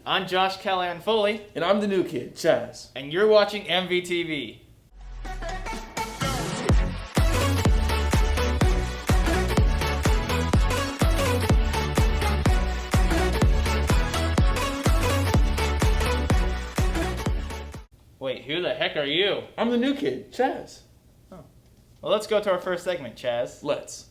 I'm Josh Callahan Foley. And I'm the new kid, Chaz. And you're watching Mvtv. Wait, who the heck are you? I'm the new kid, Chaz. Oh. Well, let's go to our first segment, Chaz. Let's.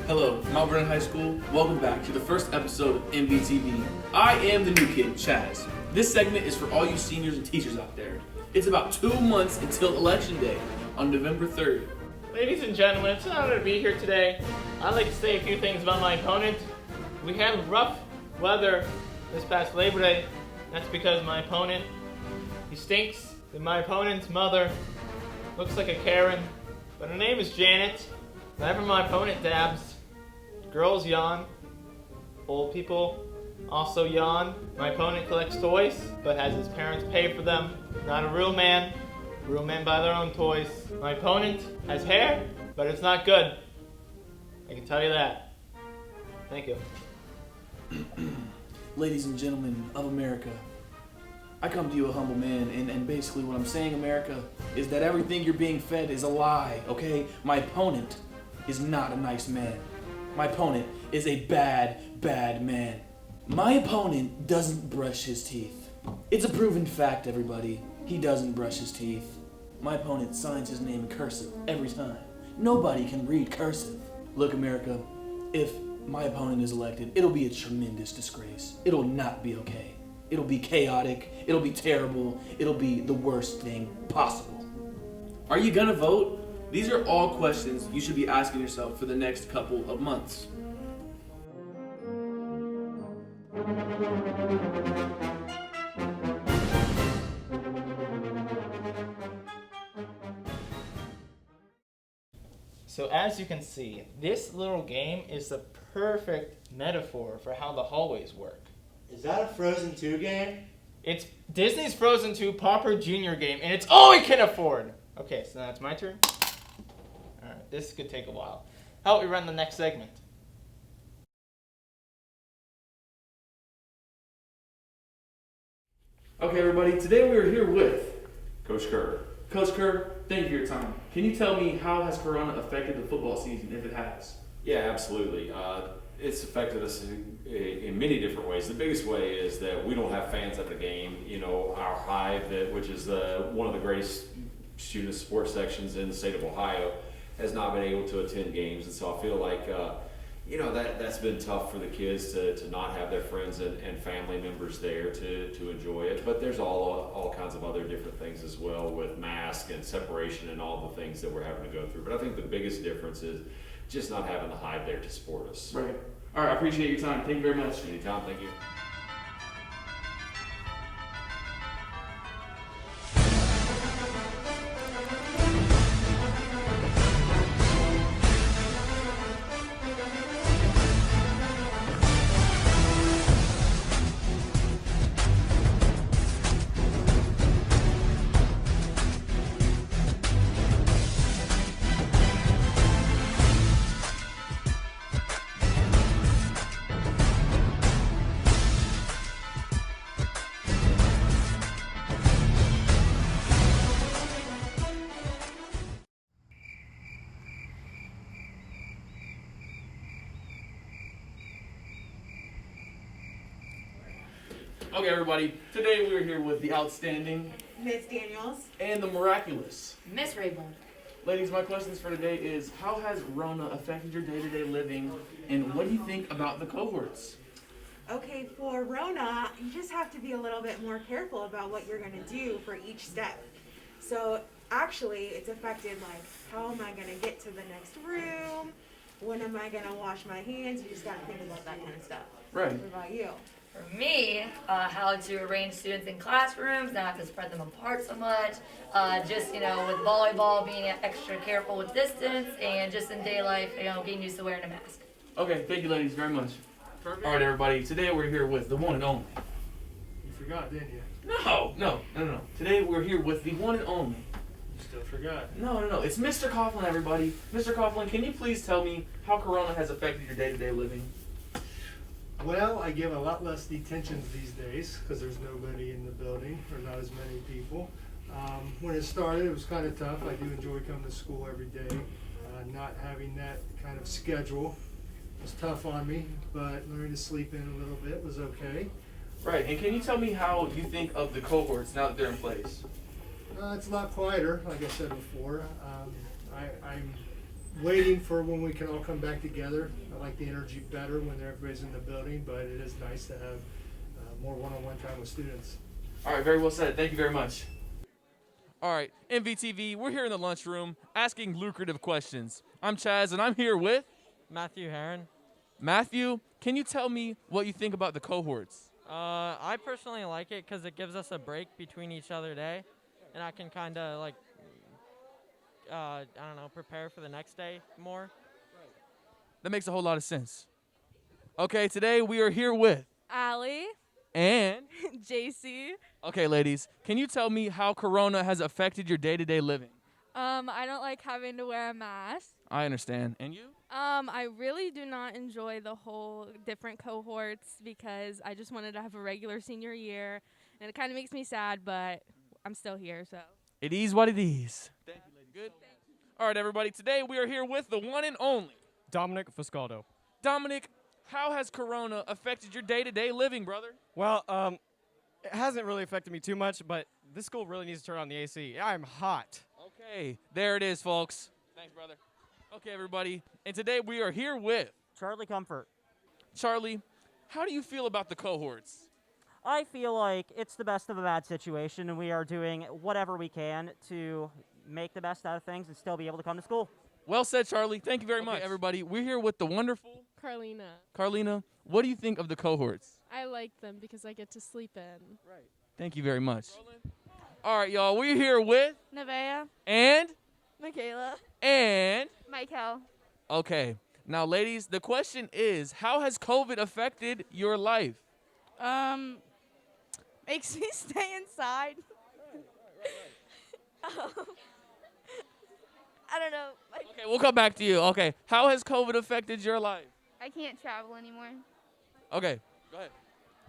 Hello, Mount Vernon High School. Welcome back to the first episode of Mvtv. I am the new kid, Chaz. This segment is for all you seniors and teachers out there. It's about 2 months until Election Day on November 3rd. Ladies and gentlemen, it's an honor to be here today. I'd like to say a few things about my opponent. We had rough weather this past Labor Day. That's because my opponent, he stinks. And my opponent's mother looks like a Karen, but her name is Janet. Whenever my opponent dabs, girls yawn, old people also yawn. My opponent collects toys, but has his parents pay for them. Not a real man. Real men buy their own toys. My opponent has hair, but it's not good. I can tell you that. Thank you. Ladies and gentlemen of America, I come to you a humble man, and basically what I'm saying, America, is that everything you're being fed is a lie, okay? My opponent is not a nice man. My opponent is a bad, bad man. My opponent doesn't brush his teeth. It's a proven fact, everybody. He doesn't brush his teeth. My opponent signs his name in cursive every time. Nobody can read cursive. Look, America, if my opponent is elected, it'll be a tremendous disgrace. It'll not be okay. It'll be chaotic. It'll be terrible. It'll be the worst thing possible. Are you gonna vote? These are all questions you should be asking yourself for the next couple of months. So as you can see, this little game is the perfect metaphor for how the hallways work. Is that a Frozen 2 game? It's Disney's Frozen 2 Pauper Jr. game, and it's all we can afford. Okay, so now it's my turn. Alright, this could take a while. How about we run the next segment? Okay, everybody, today we are here with Coach Kerr. Coach Kerr. Thank you for your time. Can you tell me how has Corona affected the football season, if it has? Yeah, absolutely. It's affected us in many different ways. The biggest way is that we don't have fans at the game. You know, our Hive, which is one of the greatest student sports sections in the state of Ohio, has not been able to attend games. And so I feel like, that's been tough for the kids to not have their friends and family members there to enjoy it. But there's all kinds of other different things as well with mask and separation and all the things that we're having to go through. But I think the biggest difference is just not having the Hive there to support us. Right. All right, I appreciate your time. Thank you very much. Anytime, thank you. Okay, everybody, today we are here with the outstanding Miss Daniels. and the miraculous. Miss Rayburn. Ladies, my questions for today is, how has Rona affected your day-to-day living, and what do you think about the cohorts? Okay, for Rona, you just have to be a little bit more careful about what you're going to do for each step. So actually, it's affected like, how am I going to get to the next room? When am I going to wash my hands? You just got to think about that kind of stuff. Right. What about you? For me, how to arrange students in classrooms, not have to spread them apart so much. With volleyball, being extra careful with distance, and just in day life, getting used to wearing a mask. Okay, thank you, ladies, very much. Perfect. All right, everybody, today we're here with the one and only. You forgot, didn't you? No. Today we're here with the one and only Still forgot. No. It's Mr. Coughlin, everybody. Mr. Coughlin, can you please tell me how Corona has affected your day-to-day living? Well, I give a lot less detentions these days because there's nobody in the building, or not as many people. When it started, it was kind of tough. I do enjoy coming to school every day. Not having that kind of schedule was tough on me, but learning to sleep in a little bit was okay. Right, and can you tell me how you think of the cohorts now that they're in place? It's a lot quieter, like I said before. I'm waiting for when we can all come back together. I like the energy better when everybody's in the building, but it is nice to have more one-on-one time with students. All right, very well said. Thank you very much. All right, Mvtv, we're here in the lunchroom asking lucrative questions. I'm Chaz, and I'm here with Matthew Heron. Matthew. Can you tell me what you think about the cohorts? I personally like it because it gives us a break between each other day, and I can kind of like, I don't know, prepare for the next day more. That makes a whole lot of sense. Okay, today we are here with Allie. and JC. Okay, ladies, can you tell me how Corona has affected your day-to-day living? I don't like having to wear a mask. I understand. And you? I really do not enjoy the whole different cohorts because I just wanted to have a regular senior year, and it kind of makes me sad, but I'm still here, so. It is what it is. Thank you, lady. Good? All right, everybody, today we are here with the one and only Dominic Foscaldo. Dominic, how has Corona affected your day-to-day living, brother? Well, it hasn't really affected me too much, but this school really needs to turn on the AC. I'm hot. Okay, there it is, folks. Thanks, brother. Okay, everybody, and today we are here with Charlie Comfort. Charlie, how do you feel about the cohorts? I feel like it's the best of a bad situation, and we are doing whatever we can to make the best out of things and still be able to come to school. Well said, Charlie. Thank you very much. Everybody, we're here with the wonderful Carlina. Carlina. What do you think of the cohorts? I like them because I get to sleep in. Right. Thank you very much. All right, y'all, we're here with Nevaeh. and Michaela. and Michael. okay. Now, ladies, the question is, how has COVID affected your life? Makes me stay inside. I don't know. Okay, we'll come back to you. Okay, how has COVID affected your life? I can't travel anymore. Okay, go ahead.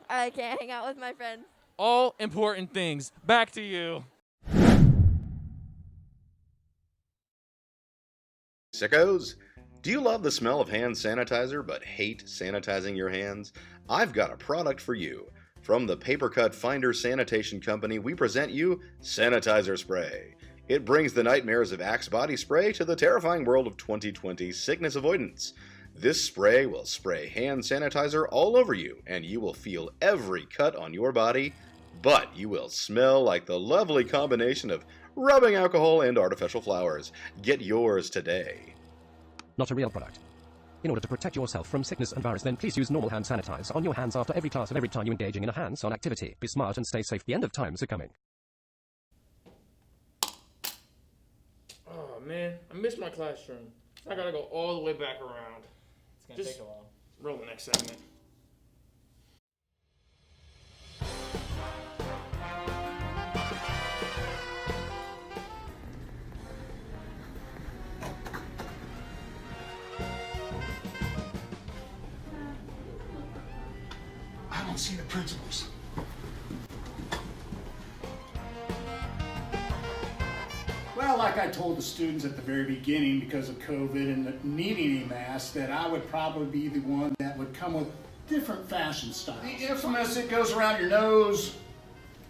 I can't hang out with my friends. All important things. Back to you. Sickos, do you love the smell of hand sanitizer but hate sanitizing your hands? I've got a product for you. From the Paper Cut Finder Sanitation Company, we present you Sanitizer Spray. It brings the nightmares of Axe body spray to the terrifying world of 2020 sickness avoidance. This spray will spray hand sanitizer all over you, and you will feel every cut on your body, but you will smell like the lovely combination of rubbing alcohol and artificial flowers. Get yours today. Not a real product. In order to protect yourself from sickness and virus, then please use normal hand sanitizer on your hands after every class and every time you're engaging in a hands-on activity. Be smart and stay safe. The end of times are coming. Oh, man, I missed my classroom. I gotta go all the way back around. It's gonna take a while. Roll the next segment. I don't see the principals. Well, like I told the students at the very beginning, because of COVID and needing a mask, that I would probably be the one that would come with different fashion styles. The infamous, it goes around your nose,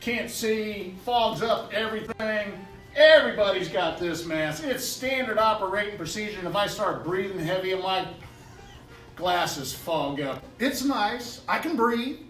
can't see, fogs up everything. Everybody's got this mask. It's standard operating procedure, and if I start breathing heavy, my glasses fog up. It's nice. I can breathe.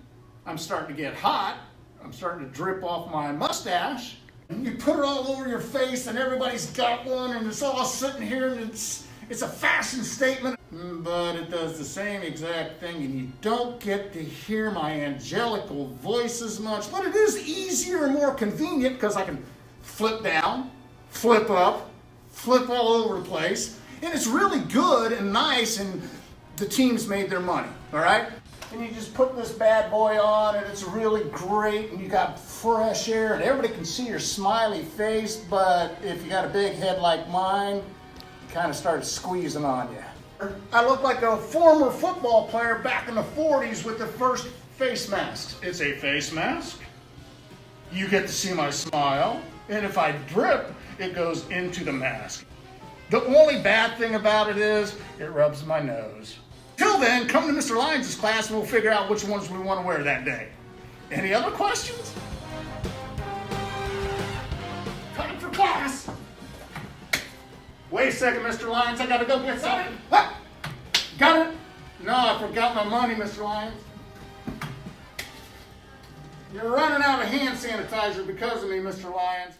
I'm starting to get hot. I'm starting to drip off my mustache. You put it all over your face, and everybody's got one, and it's all sitting here, and it's a fashion statement. But it does the same exact thing, and you don't get to hear my angelical voice as much. But it is easier and more convenient because I can flip down, flip up, flip all over the place. And it's really good and nice, and the team's made their money, all right? and you just put this bad boy on, and it's really great, and you got fresh air, and everybody can see your smiley face, but if you got a big head like mine, it kind of starts squeezing on you. I look like a former football player back in the 40s with the first face masks. It's a face mask. You get to see my smile, and if I drip, it goes into the mask. The only bad thing about it is it rubs my nose. Till then, come to Mr. Lyons' class and we'll figure out which ones we want to wear that day. Any other questions? Time for class. Wait a second, Mr. Lyons, I gotta go get something. What? Got it? No, I forgot my money, Mr. Lyons. You're running out of hand sanitizer because of me, Mr. Lyons.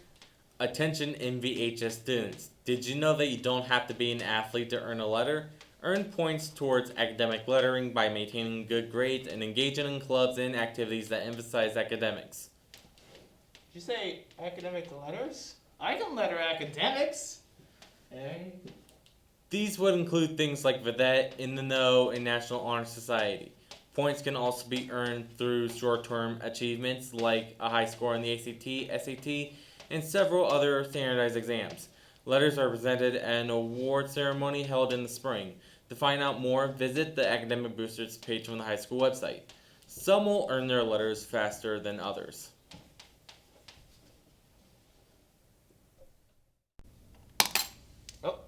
Attention MVHS students, did you know that you don't have to be an athlete to earn a letter? Earn points towards academic lettering by maintaining good grades and engaging in clubs and activities that emphasize academics. Did you say academic letters? I can letter academics. Hey. These would include things like Vedette, In the Know, and National Honor Society. Points can also be earned through short-term achievements like a high score on the ACT, SAT, and several other standardized exams. Letters are presented at an award ceremony held in the spring. To find out more, visit the Academic Boosters page on the high school website. Some will earn their letters faster than others. Oh,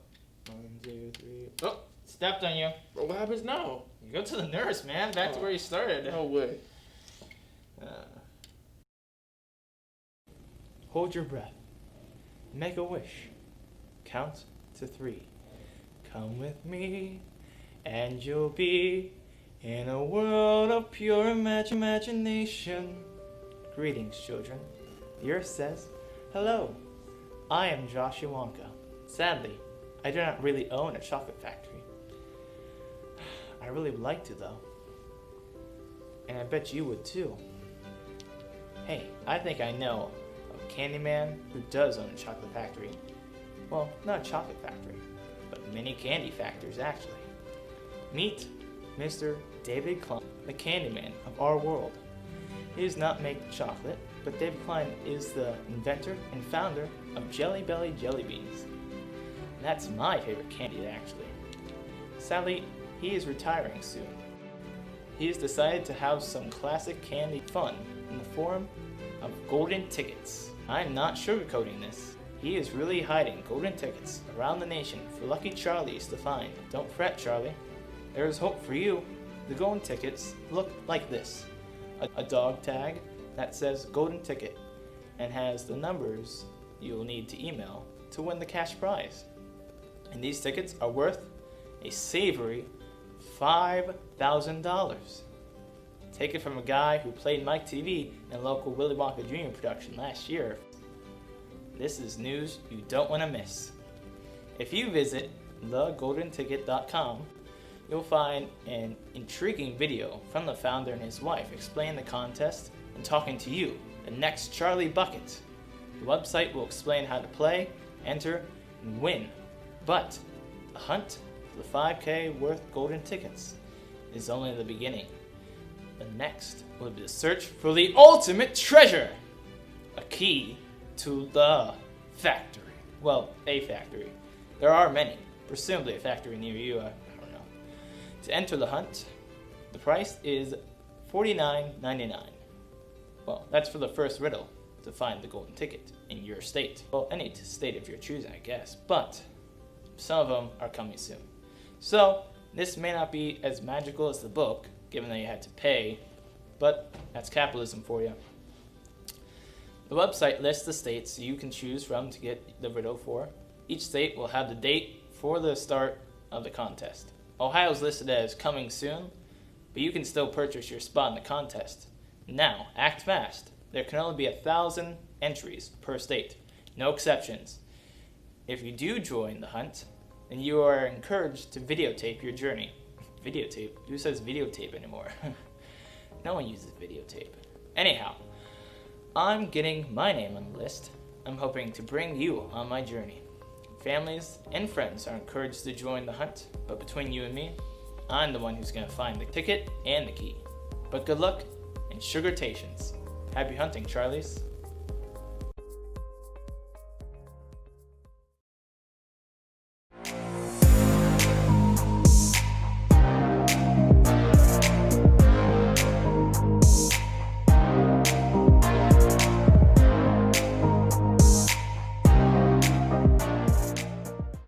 1, 2, 3. Oh, stepped on you. Bro, what happens now? You go to the nurse, man. Back to where you started. No way. Hold your breath. Make a wish. Count to 3. Come with me, and you'll be in a world of pure imagination. Greetings, children. The earth says, hello. I am Joshua Wonka. Sadly, I do not really own a chocolate factory. I really would like to, though. And I bet you would, too. Hey, I think I know a Candyman who does own a chocolate factory. Well, not a chocolate factory, but many candy factories, actually. Meet Mr. David Klein, the Candyman of our world. He does not make chocolate, but David Klein is the inventor and founder of Jelly Belly jelly beans. And that's my favorite candy, actually. Sadly, he is retiring soon. He has decided to have some classic candy fun in the form of golden tickets. I'm not sugarcoating this. He is really hiding golden tickets around the nation for lucky Charlies to find. Don't fret, Charlie. There is hope for you. The golden tickets look like this. A dog tag that says golden ticket and has the numbers you will need to email to win the cash prize. And these tickets are worth a savory $5,000. Take it from a guy who played Mvtv in a local Willy Wonka Jr. production last year. This is news you don't want to miss. If you visit thegoldenticket.com, you'll find an intriguing video from the founder and his wife explaining the contest and talking to you, the next Charlie Bucket. The website will explain how to play, enter, and win. But the hunt for the 5K worth golden tickets is only the beginning. The next will be the search for the ultimate treasure, a key to the factory. Well, a factory. There are many, presumably a factory near you, I don't know. To enter the hunt, the price is $49.99. Well, that's for the first riddle to find the golden ticket in your state. Well, any state of your choosing, I guess, but some of them are coming soon. So, this may not be as magical as the book, given that you had to pay, but that's capitalism for you. The website lists the states you can choose from to get the riddle for. Each state will have the date for the start of the contest. Ohio is listed as coming soon, but you can still purchase your spot in the contest. Now, act fast. There can only be 1,000 entries per state, no exceptions. If you do join the hunt, then you are encouraged to videotape your journey. Videotape? Who says videotape anymore? No one uses videotape. Anyhow, I'm getting my name on the list. I'm hoping to bring you on my journey. Families and friends are encouraged to join the hunt, but between you and me, I'm the one who's going to find the ticket and the key. But good luck and sugartations. Happy hunting, Charlies.